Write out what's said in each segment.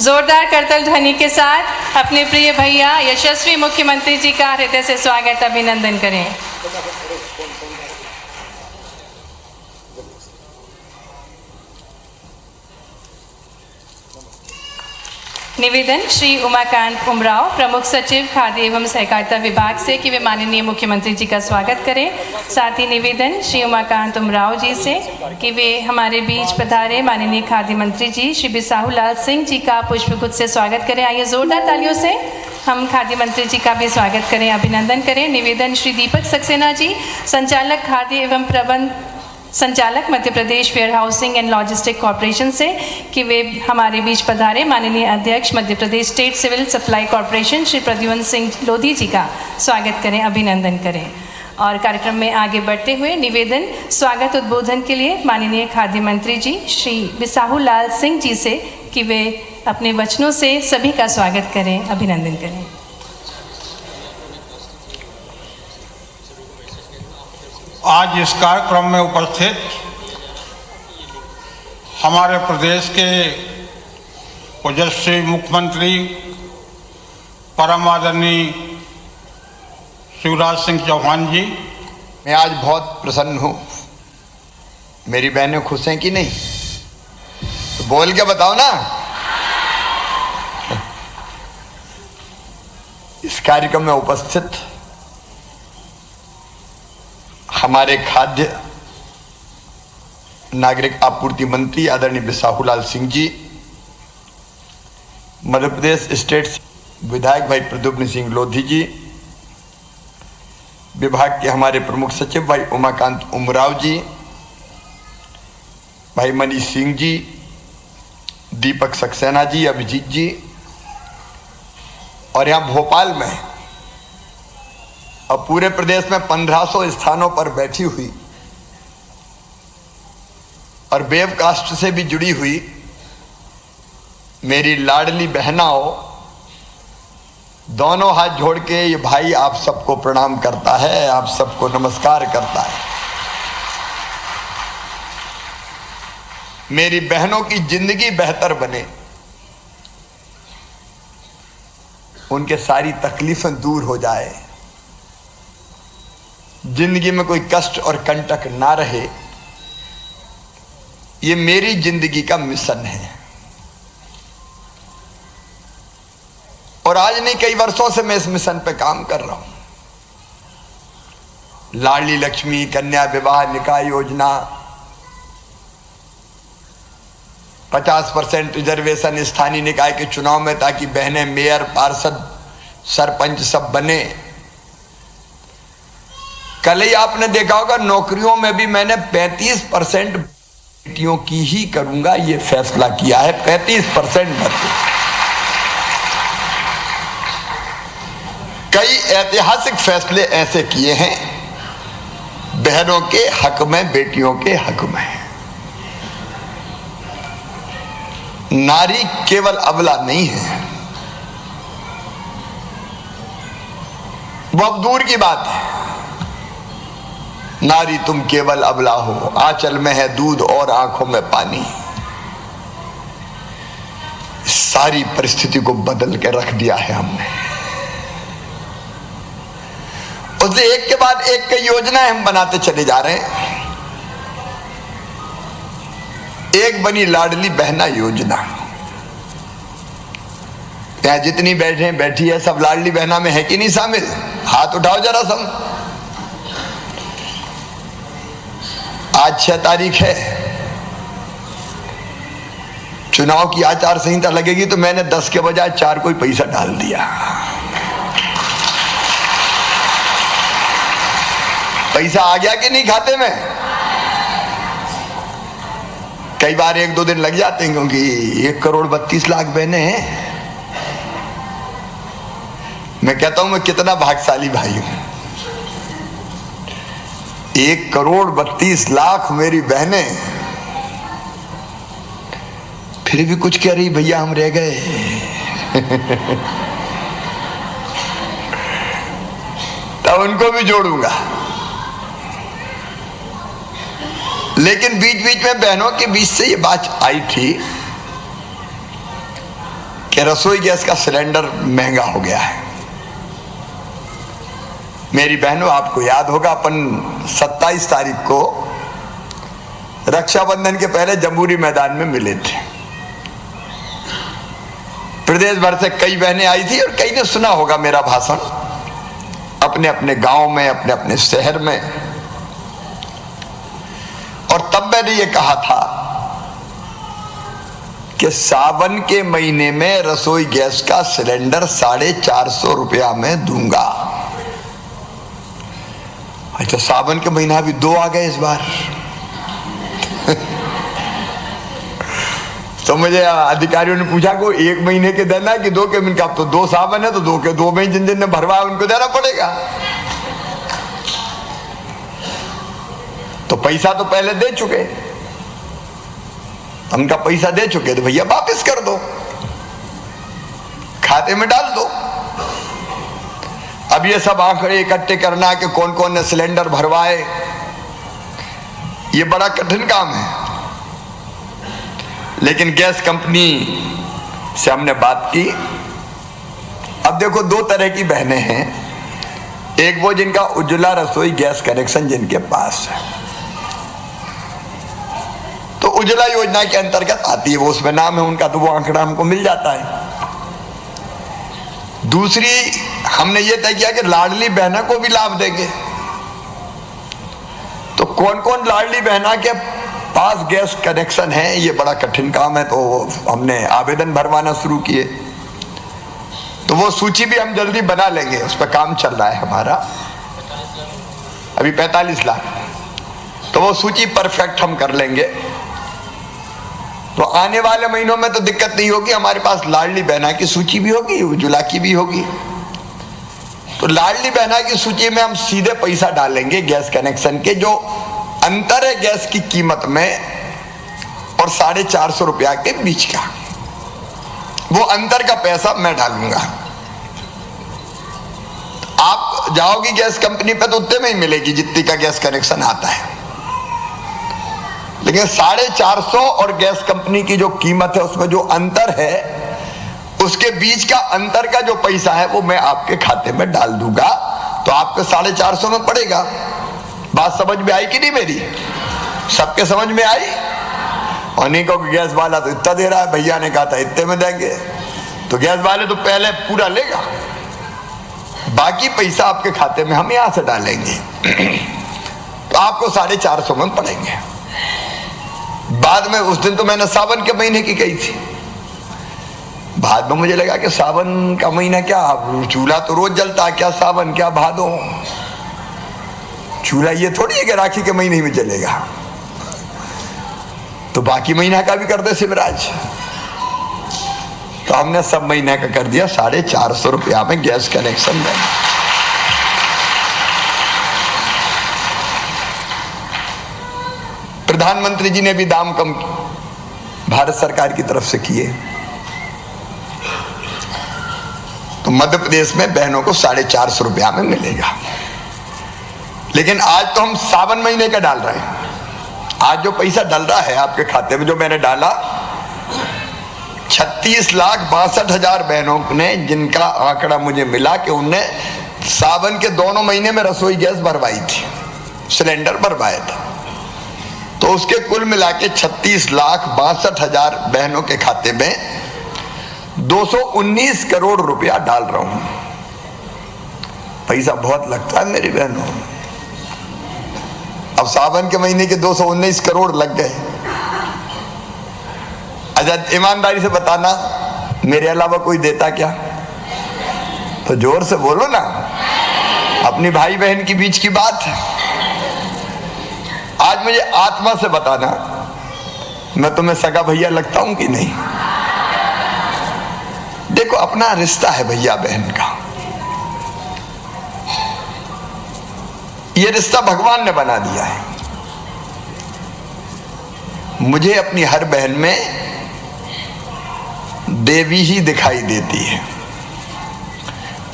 जोरदार करतल ध्वनि के साथ अपने प्रिय भैया यशस्वी मुख्यमंत्री जी का हृदय से स्वागत अभिनंदन करें। निवेदन श्री उमाकांत उमराव, प्रमुख सचिव खाद्य एवं सहकारिता विभाग से कि वे माननीय मुख्यमंत्री जी का स्वागत करें। साथ ही निवेदन श्री उमाकांत उमराव जी से कि वे हमारे बीच पधारे माननीय खाद्य मंत्री जी श्री बिसाहू लाल सिंह जी का पुष्पगुच्छ से स्वागत करें। आइए जोरदार तालियों से हम खाद्य मंत्री जी का भी स्वागत करें, अभिनंदन करें। निवेदन श्री दीपक सक्सेना जी, संचालक खाद्य एवं प्रबंध संचालक Madhya Pradesh warehousing and logistic corporation से कि वे हमारे बीच पधारे माननीय अध्यक्ष Madhya Pradesh state civil supply corporation Shri Pradyumna Singh Lodhi ji का स्वागत करें, अभिनंदन करें। और कार्यक्रम में आगे बढ़ते हुए निवेदन स्वागत उद्बोधन के लिए माननीय खाद्य मंत्री जी श्री बिसाहू लाल सिंह जी से कि वे अपने वचनों से सभी का स्वागत करें, अभिनंदन करें। आज इस कार्यक्रम में उपस्थित हमारे प्रदेश के ओजस्वी मुख्यमंत्री परम आदरणीय शिवराज सिंह चौहान जी, मैं आज बहुत प्रसन्न हूँ। मेरी बहनें खुश हैं कि नहीं? तो बोल के बताओ ना। इस कार्यक्रम में उपस्थित हमारे खाद्य नागरिक आपूर्ति मंत्री आदरणीय बिसाहू लाल सिंह जी, मध्य प्रदेश स्टेट विधायक भाई प्रद्युम्न सिंह लोधी जी, विभाग के हमारे प्रमुख सचिव भाई उमाकांत उमराव जी, भाई मनीष सिंह जी, दीपक सक्सेना जी, अभिजीत जी, और यहाँ भोपाल में और पूरे प्रदेश में 1500 स्थानों पर बैठी हुई और वेबकास्ट से भी जुड़ी हुई मेरी लाडली बहनाओं, दोनों हाथ जोड़ के ये भाई आप सबको प्रणाम करता है, आप सबको नमस्कार करता है। मेरी बहनों की जिंदगी बेहतर बने, उनके सारी तकलीफें दूर हो जाए, जिंदगी में कोई कष्ट और कंटक ना रहे, ये मेरी जिंदगी का मिशन है। और आज नहीं, कई वर्षों से मैं इस मिशन पे काम कर रहा हूं। लाडली लक्ष्मी कन्या विवाह निकाय योजना, 50% रिजर्वेशन स्थानीय निकाय के चुनाव में ताकि बहनें मेयर, पार्षद, सरपंच सब बने। कल ही आपने देखा होगा नौकरियों में भी मैंने 35% बेटियों की ही करूंगा ये फैसला किया है। 35% भर्ती। कई ऐतिहासिक फैसले ऐसे किए हैं बहनों के हक में, बेटियों के हक में। नारी केवल अबला नहीं है, वो अब दूर की बात है। नारी तुम केवल अबला हो, आंचल में है दूध और आंखों में पानी। सारी परिस्थिति को बदल के रख दिया है हमने। उससे एक के बाद एक कई योजनाएं हम बनाते चले जा रहे हैं। एक बनी लाडली बहना योजना। यहाँ जितनी बैठी है सब लाडली बहना में है कि नहीं शामिल? हाथ उठाओ जरा सब। आज 6 तारीख है, चुनाव की आचार संहिता लगेगी तो मैंने 10 के बजाय 4 कोई पैसा डाल दिया। पैसा आ गया कि नहीं खाते में? कई बार 1-2 दिन लग जाते हैं क्योंकि 1,32,00,000 बहने हैं। मैं कहता हूं मैं कितना भाग्यशाली भाई हूं। 1,32,00,000 मेरी बहनें, फिर भी कुछ कह रही भैया हम रह गए। तब उनको भी जोड़ूंगा। लेकिन बीच बीच में बहनों के बीच से ये बात आई थी कि रसोई गैस का सिलेंडर महंगा हो गया है। मेरी बहनों, आपको याद होगा अपन 27 तारीख को रक्षाबंधन के पहले जम्बूरी मैदान में मिले थे। प्रदेश भर से कई बहनें आई थी और कई ने सुना होगा मेरा भाषण अपने अपने गांव में, अपने अपने शहर में। और तब मैंने ये कहा था कि सावन के महीने में रसोई गैस का सिलेंडर 450 रुपया में दूंगा। अच्छा, सावन के महीना भी 2 आ गए इस बार। तो मुझे अधिकारियों ने पूछा को 1 महीने के देना कि 2 के महीने का? अब तो 2 सावन है तो 2 के 2 महीने जिन जिन ने भरवाया उनको देना पड़ेगा। तो पैसा तो पहले दे चुके, उनका पैसा दे चुके तो भैया वापस कर दो, खाते में डाल दो। अब ये सब आंकड़े इकट्ठे करना कि कौन कौन ने सिलेंडर भरवाए, ये बड़ा कठिन काम है। लेकिन गैस कंपनी से हमने बात की। अब देखो, 2 तरह की बहनें हैं। एक वो जिनका उज्ज्वला रसोई गैस कनेक्शन जिनके पास है, तो उज्ज्वला योजना के अंतर्गत आती है, वो उसमें नाम है उनका, तो वो आंकड़ा हमको मिल जाता है। दूसरी, हमने ये तय किया कि लाडली बहना को भी लाभ देंगे। तो कौन कौन लाडली बहना के पास गैस कनेक्शन है, ये बड़ा कठिन काम है। तो हमने आवेदन भरवाना शुरू किए। तो वो सूची भी हम जल्दी बना लेंगे, उस पर काम चल रहा है हमारा। अभी 45 लाख, तो वो सूची परफेक्ट हम कर लेंगे। तो आने वाले महीनों में तो दिक्कत नहीं होगी, हमारे पास लाडली बहना की सूची भी होगी, उज्ज्वला की भी होगी। तो लाडली बहना की सूची में हम सीधे पैसा डालेंगे गैस कनेक्शन के, जो अंतर है गैस की कीमत में और 450 रुपया के बीच का, वो अंतर का पैसा मैं डालूंगा। आप जाओगी गैस कंपनी पे तो उतने में ही मिलेगी जितनी का गैस कनेक्शन आता है। लेकिन 450 और गैस कंपनी की जो कीमत है उसमें जो अंतर है, उसके बीच का अंतर का जो पैसा है वो मैं आपके खाते में डाल दूंगा। तो आपके 450 में पड़ेगा। बात समझ में आई कि नहीं मेरी? सबके समझ में आई? और नहीं को गैस वाला तो इतना दे रहा है, भैया ने कहा था इतने में देंगे, तो गैस वाले तो पहले पूरा लेगा, बाकी पैसा आपके खाते में हम यहां से डालेंगे। तो आपको 450 में पड़ेंगे। बाद में उस दिन तो मैंने सावन के महीने की कही थी, बाद में मुझे लगा कि सावन का महीना क्या, चूल्हा तो रोज जलता है, क्या सावन क्या भादो, चूल्हा ये थोड़ी है कि राखी के महीने में जलेगा। तो बाकी महीना का भी कर दे शिवराज। तो हमने सब महीने का कर दिया 450 रुपया में गैस कनेक्शन देना। प्रधानमंत्री जी ने भी दाम कम भारत सरकार की तरफ से किए। तो मध्य प्रदेश में बहनों को 450 रुपया में मिलेगा। लेकिन आज तो हम सावन महीने का डाल रहे हैं। आज जो पैसा डल रहा है आपके खाते में, जो मैंने डाला, 36,62,000 बहनों ने, जिनका आंकड़ा मुझे मिला कि उनने सावन के दोनों महीने में रसोई गैस भरवाई थी, सिलेंडर भरवाए थे। तो उसके कुल मिला के 36,62,000 बहनों के खाते में 219 करोड़ रुपया डाल रहा हूं। पैसा बहुत लगता है मेरी बहनों। अब सावन के महीने के 219 करोड़ लग गए। अच्छा, ईमानदारी से बताना, मेरे अलावा कोई देता क्या? तो जोर से बोलो ना, अपनी भाई बहन के बीच की बात है। आज मुझे आत्मा से बताना, मैं तुम्हें सगा भैया लगता हूं कि नहीं? देखो, अपना रिश्ता है भैया बहन का, ये रिश्ता भगवान ने बना दिया है। मुझे अपनी हर बहन में देवी ही दिखाई देती है,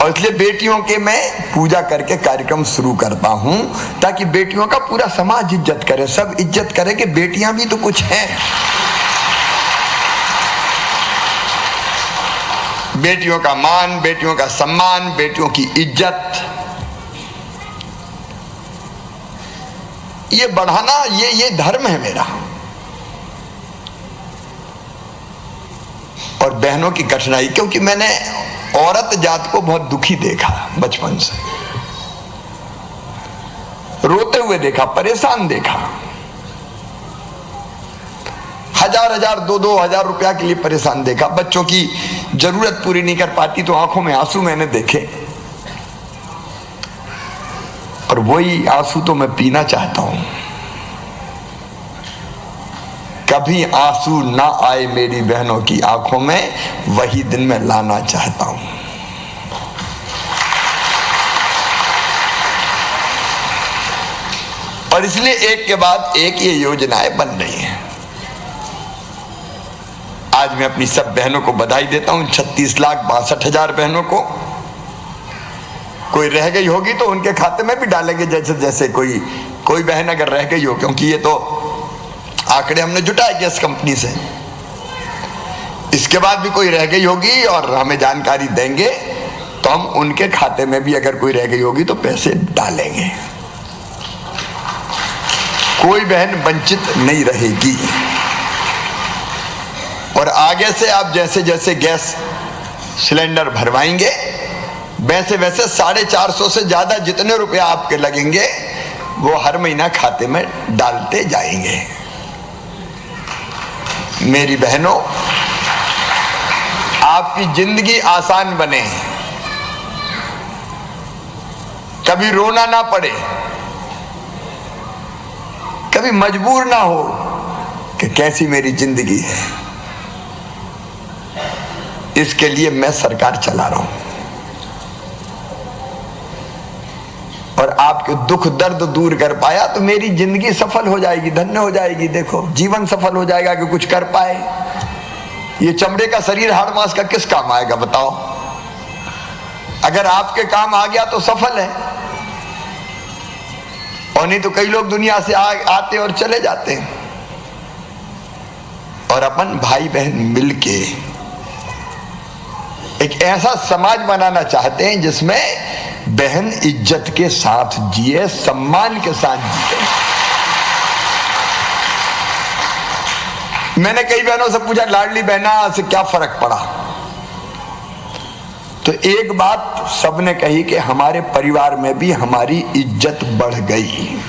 और इसलिए बेटियों के मैं पूजा करके कार्यक्रम शुरू करता हूं, ताकि बेटियों का पूरा समाज इज्जत करे, सब इज्जत करे कि बेटियां भी तो कुछ हैं। बेटियों का मान, बेटियों का सम्मान, बेटियों की इज्जत, ये बढ़ाना, ये धर्म है मेरा। और बहनों की कठिनाई, क्योंकि मैंने औरत जात को बहुत दुखी देखा बचपन से, रोते हुए देखा, परेशान देखा, हजार 2-2 हजार रुपया के लिए परेशान देखा, बच्चों की जरूरत पूरी नहीं कर पाती तो आंखों में आंसू मैंने देखे, और वही आंसू तो मैं पीना चाहता हूं। कभी आंसू ना आए मेरी बहनों की आंखों में, वही दिन मैं लाना चाहता हूं। और इसलिए एक के बाद एक ये योजनाएं बन रही हैं। आज मैं अपनी सब बहनों को बधाई देता हूं, 36,62,000 बहनों को। कोई रह गई होगी तो उनके खाते में भी डालेंगे, जैसे जैसे कोई बहन अगर रह गई हो, क्योंकि ये तो आंकड़े हमने जुटाए गैस कंपनी से। इसके बाद भी कोई रह गई होगी और हमें जानकारी देंगे तो हम उनके खाते में भी अगर कोई रह गई होगी तो पैसे डालेंगे। कोई बहन वंचित नहीं रहेगी। और आगे से आप जैसे जैसे गैस सिलेंडर भरवाएंगे, वैसे वैसे 450 से ज्यादा जितने रुपया आपके लगेंगे वो हर महीना खाते में डालते जाएंगे। मेरी बहनों, आपकी जिंदगी आसान बने, कभी रोना ना पड़े, कभी मजबूर ना हो कि कैसी मेरी जिंदगी है, इसके लिए मैं सरकार चला रहा हूं। और आपके दुख दर्द दूर कर पाया तो मेरी जिंदगी सफल हो जाएगी, धन्य हो जाएगी। देखो, जीवन सफल हो जाएगा कि कुछ कर पाए। ये चमड़े का शरीर हाड़ मांस का किस काम आएगा बताओ? अगर आपके काम आ गया तो सफल है, और नहीं तो कई लोग दुनिया से आते और चले जाते हैं। और अपन भाई बहन मिलके एक ऐसा समाज बनाना चाहते हैं जिसमें बहन इज्जत के साथ जिए, सम्मान के साथ जिए। मैंने कई बहनों से पूछा, लाडली बहना से क्या फर्क पड़ा? तो एक बात सबने कही कि हमारे परिवार में भी हमारी इज्जत बढ़ गई।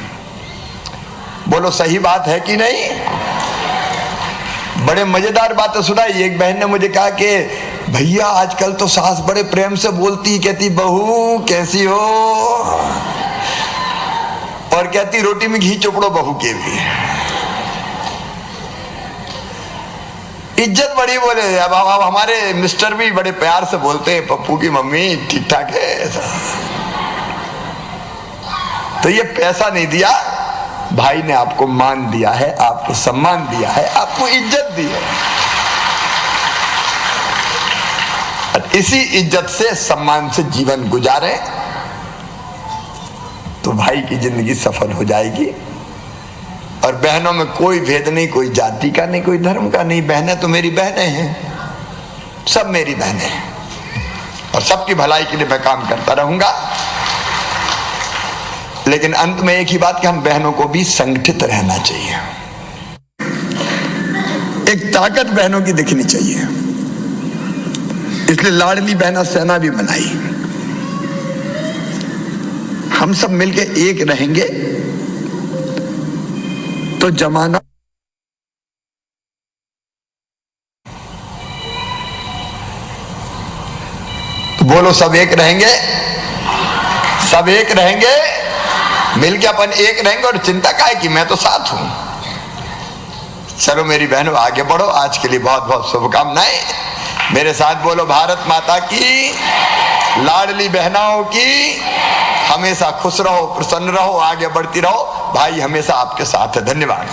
बोलो सही बात है कि नहीं? बड़े मजेदार बातें सुनाई। एक बहन ने मुझे कहा कि भैया आजकल तो सास बड़े प्रेम से बोलती, कहती बहू कैसी हो, और कहती रोटी में घी चोपड़ो बहू के भी। इज्जत बड़ी बोले। अब हमारे मिस्टर भी बड़े प्यार से बोलते हैं, पप्पू की मम्मी ठीक ठाक है। तो ये पैसा नहीं दिया, भाई ने आपको मान दिया है, आपको सम्मान दिया है, आपको इज्जत दी है। इसी इज्जत से, सम्मान से जीवन गुजारे तो भाई की जिंदगी सफल हो जाएगी। और बहनों में कोई भेद नहीं, कोई जाति का नहीं, कोई धर्म का नहीं। बहनें तो मेरी बहनें हैं, सब मेरी बहनें हैं, और सबकी भलाई के लिए मैं काम करता रहूंगा। लेकिन अंत में एक ही बात कि हम बहनों को भी संगठित रहना चाहिए। एक ताकत बहनों की दिखनी चाहिए। इसलिए लाडली बहना सेना भी बनाई। हम सब मिलके एक रहेंगे तो जमाना, तो बोलो सब एक रहेंगे, सब एक रहेंगे, मिलके अपन एक रहेंगे। और चिंता का है कि मैं तो साथ हूं। चलो मेरी बहनों आगे बढ़ो। आज के लिए बहुत बहुत शुभकामनाएं। मेरे साथ बोलो भारत माता की, लाडली बहनाओं की। हमेशा खुश रहो, प्रसन्न रहो, आगे बढ़ती रहो। भाई हमेशा आपके साथ है। धन्यवाद।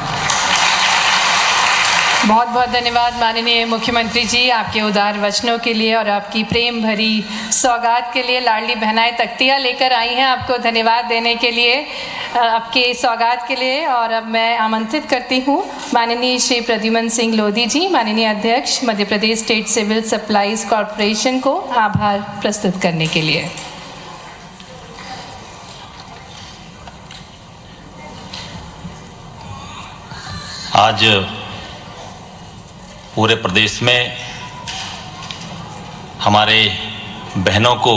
बहुत बहुत धन्यवाद माननीय मुख्यमंत्री जी, आपके उदार वचनों के लिए और आपकी प्रेम भरी सौगात के लिए। लाडली बहनाएं तख्तियाँ लेकर आई हैं आपको धन्यवाद देने के लिए, आपके सौगात के लिए। और अब मैं आमंत्रित करती हूँ माननीय श्री प्रद्युमन सिंह लोधी जी, माननीय अध्यक्ष Madhya Pradesh state civil supplies corporation को आभार प्रस्तुत करने के लिए। आज पूरे प्रदेश में हमारे बहनों को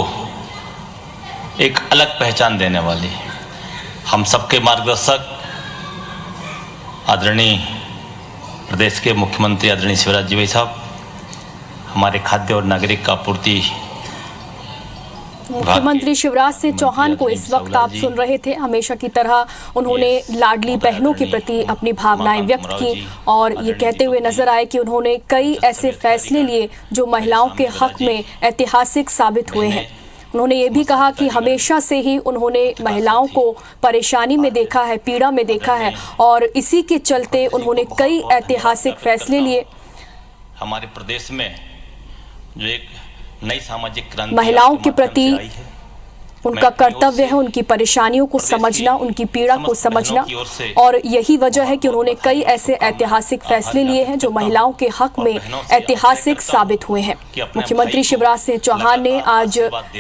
एक अलग पहचान देने वाली हम सबके मार्गदर्शक आदरणीय प्रदेश के मुख्यमंत्री आदरणीय शिवराज जी भाई साहब, हमारे खाद्य और नागरिक आपूर्ति मुख्यमंत्री शिवराज सिंह चौहान को इस वक्त आप सुन रहे थे। हमेशा की तरह उन्होंने लाडली बहनों के प्रति अपनी भावनाएं व्यक्त की और ये कहते हुए नजर आए कि उन्होंने कई ऐसे फैसले लिए जो महिलाओं के हक में ऐतिहासिक साबित हुए हैं। उन्होंने ये भी कहा कि हमेशा से ही उन्होंने महिलाओं को परेशानी में देखा है, पीड़ा में देखा है और इसी के चलते उन्होंने कई ऐतिहासिक फैसले लिए। हमारे प्रदेश में जो एक नई सामाजिक क्रांति महिलाओं के प्रति उनका कर्तव्य है उनकी परेशानियों को समझना, उनकी पीड़ा को समझना, और यही वजह है कि उन्होंने कई ऐसे ऐतिहासिक फैसले लिए हैं जो महिलाओं के हक में ऐतिहासिक साबित हुए हैं। मुख्यमंत्री शिवराज सिंह चौहान ने आज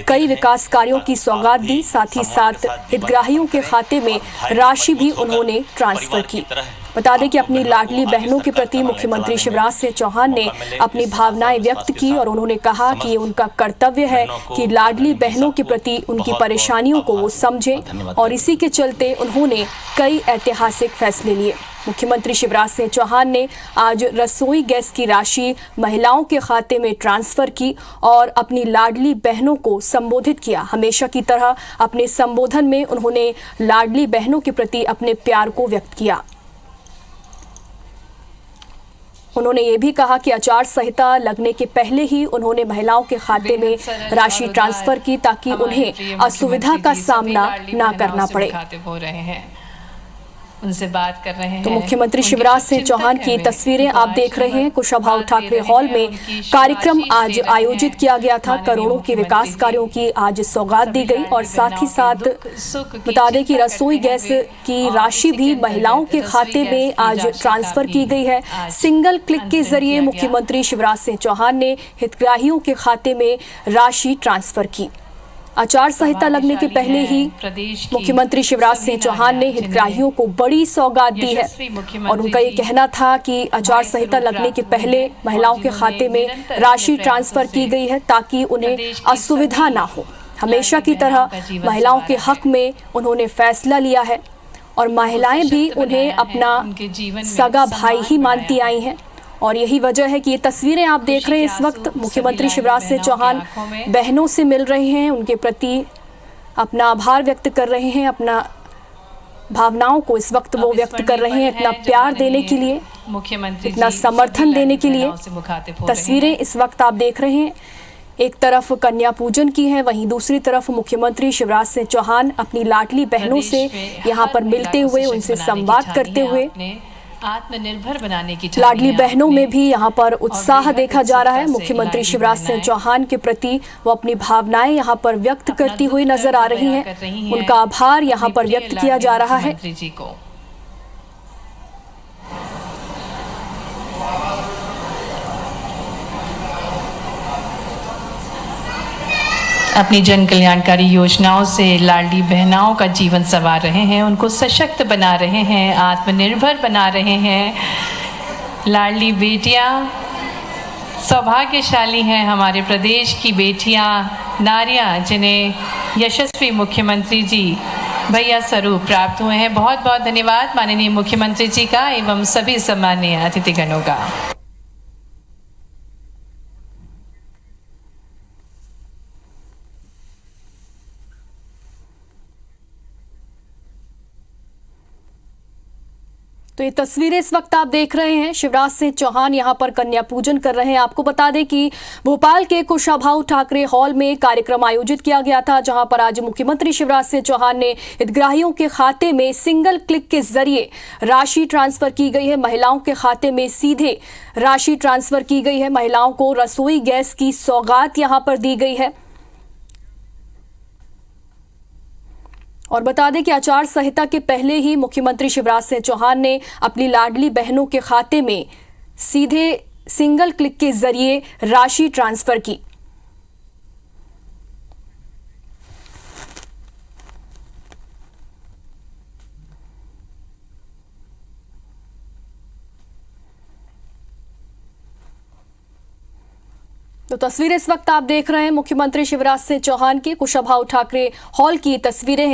कई विकास कार्यों की सौगात दी, साथ ही साथ हितग्राहियों के खाते में राशि भी उन्होंने ट्रांसफर की। बता दें कि अपनी लाडली बहनों के प्रति मुख्यमंत्री शिवराज सिंह चौहान ने अपनी भावनाएं व्यक्त की और उन्होंने कहा कि उनका कर्तव्य है कि लाडली बहनों के प्रति उनकी परेशानियों को वो समझें और इसी के चलते उन्होंने कई ऐतिहासिक फैसले लिए। मुख्यमंत्री शिवराज सिंह चौहान ने आज रसोई गैस की राशि महिलाओं के खाते में ट्रांसफर की और अपनी लाडली बहनों को संबोधित किया। हमेशा की तरह अपने संबोधन में उन्होंने लाडली बहनों के प्रति अपने प्यार को व्यक्त किया। उन्होंने ये भी कहा कि आचार संहिता लगने के पहले ही उन्होंने महिलाओं के खाते में राशि ट्रांसफर की ताकि उन्हें असुविधा का सामना ना करना पड़े। उनसे बात कर रहे हैं तो मुख्यमंत्री शिवराज सिंह चौहान की तस्वीरें आप देख रहे हैं। कुशाभाऊ ठाकरे हॉल में कार्यक्रम आज आयोजित किया गया था। करोड़ों के विकास कार्यों की आज सौगात दी गई और साथ ही साथ बता दें कि रसोई गैस की राशि भी महिलाओं के खाते में आज ट्रांसफर की गई है। सिंगल क्लिक के जरिए मुख्यमंत्री शिवराज सिंह चौहान ने हितग्राहियों के खाते में राशि ट्रांसफर की। आचार संहिता लगने के पहले ही मुख्यमंत्री शिवराज सिंह चौहान ने हितग्राहियों को बड़ी सौगात दी है और उनका ये कहना था कि आचार संहिता लगने के पहले महिलाओं के खाते में राशि ट्रांसफर की गई है ताकि उन्हें असुविधा ना हो। हमेशा की तरह महिलाओं के हक में उन्होंने फैसला लिया है और महिलाएं भी उन्हें अपना सगा भाई ही मानती आई हैं और यही वजह है कि ये तस्वीरें आप देख रहे हैं। इस वक्त मुख्यमंत्री शिवराज सिंह चौहान बहनों से मिल रहे हैं, उनके प्रति अपना आभार व्यक्त कर रहे हैं, अपना भावनाओं को इस वक्त वो व्यक्त कर रहे हैं, इतना प्यार देने के लिए, इतना समर्थन देने के लिए। तस्वीरें इस वक्त आप देख रहे हैं, एक तरफ कन्या पूजन की है, वहीं दूसरी तरफ मुख्यमंत्री शिवराज सिंह चौहान अपनी लाडली बहनों से यहाँ पर मिलते हुए, उनसे संवाद करते हुए आत्मनिर्भर बनाने की लाडली बहनों में भी यहाँ पर उत्साह देखा जा रहा है। मुख्यमंत्री शिवराज सिंह चौहान के प्रति वो अपनी भावनाएं यहाँ पर व्यक्त करती हुई नजर आ रही हैं। उनका आभार यहाँ पर व्यक्त किया जा रहा है। अपनी जन कल्याणकारी योजनाओं से लाडली बहनाओं का जीवन संवार रहे हैं, उनको सशक्त बना रहे हैं, आत्मनिर्भर बना रहे हैं। लाडली बेटियां सौभाग्यशाली हैं, हमारे प्रदेश की बेटियां, नारियां, जिन्हें यशस्वी मुख्यमंत्री जी भैया स्वरूप प्राप्त हुए हैं। बहुत बहुत धन्यवाद माननीय मुख्यमंत्री जी का एवं सभी सम्माननीय अतिथिगणों का। तो ये तस्वीरें इस वक्त आप देख रहे हैं, शिवराज सिंह चौहान यहां पर कन्या पूजन कर रहे हैं। आपको बता दें कि भोपाल के कुशाभाऊ ठाकरे हॉल में कार्यक्रम आयोजित किया गया था, जहां पर आज मुख्यमंत्री शिवराज सिंह चौहान ने हितग्राहियों के खाते में सिंगल क्लिक के जरिए राशि ट्रांसफर की गई है। महिलाओं के खाते में सीधे राशि ट्रांसफर की गई है। महिलाओं को रसोई गैस की सौगात यहां पर दी गई है। और बता दें कि आचार संहिता के पहले ही मुख्यमंत्री शिवराज सिंह चौहान ने अपनी लाडली बहनों के खाते में सीधे सिंगल क्लिक के जरिए राशि ट्रांसफर की। तो तस्वीरें इस वक्त आप देख रहे हैं मुख्यमंत्री शिवराज सिंह चौहान की कुशाभाऊ ठाकरे हॉल की तस्वीरें हैं।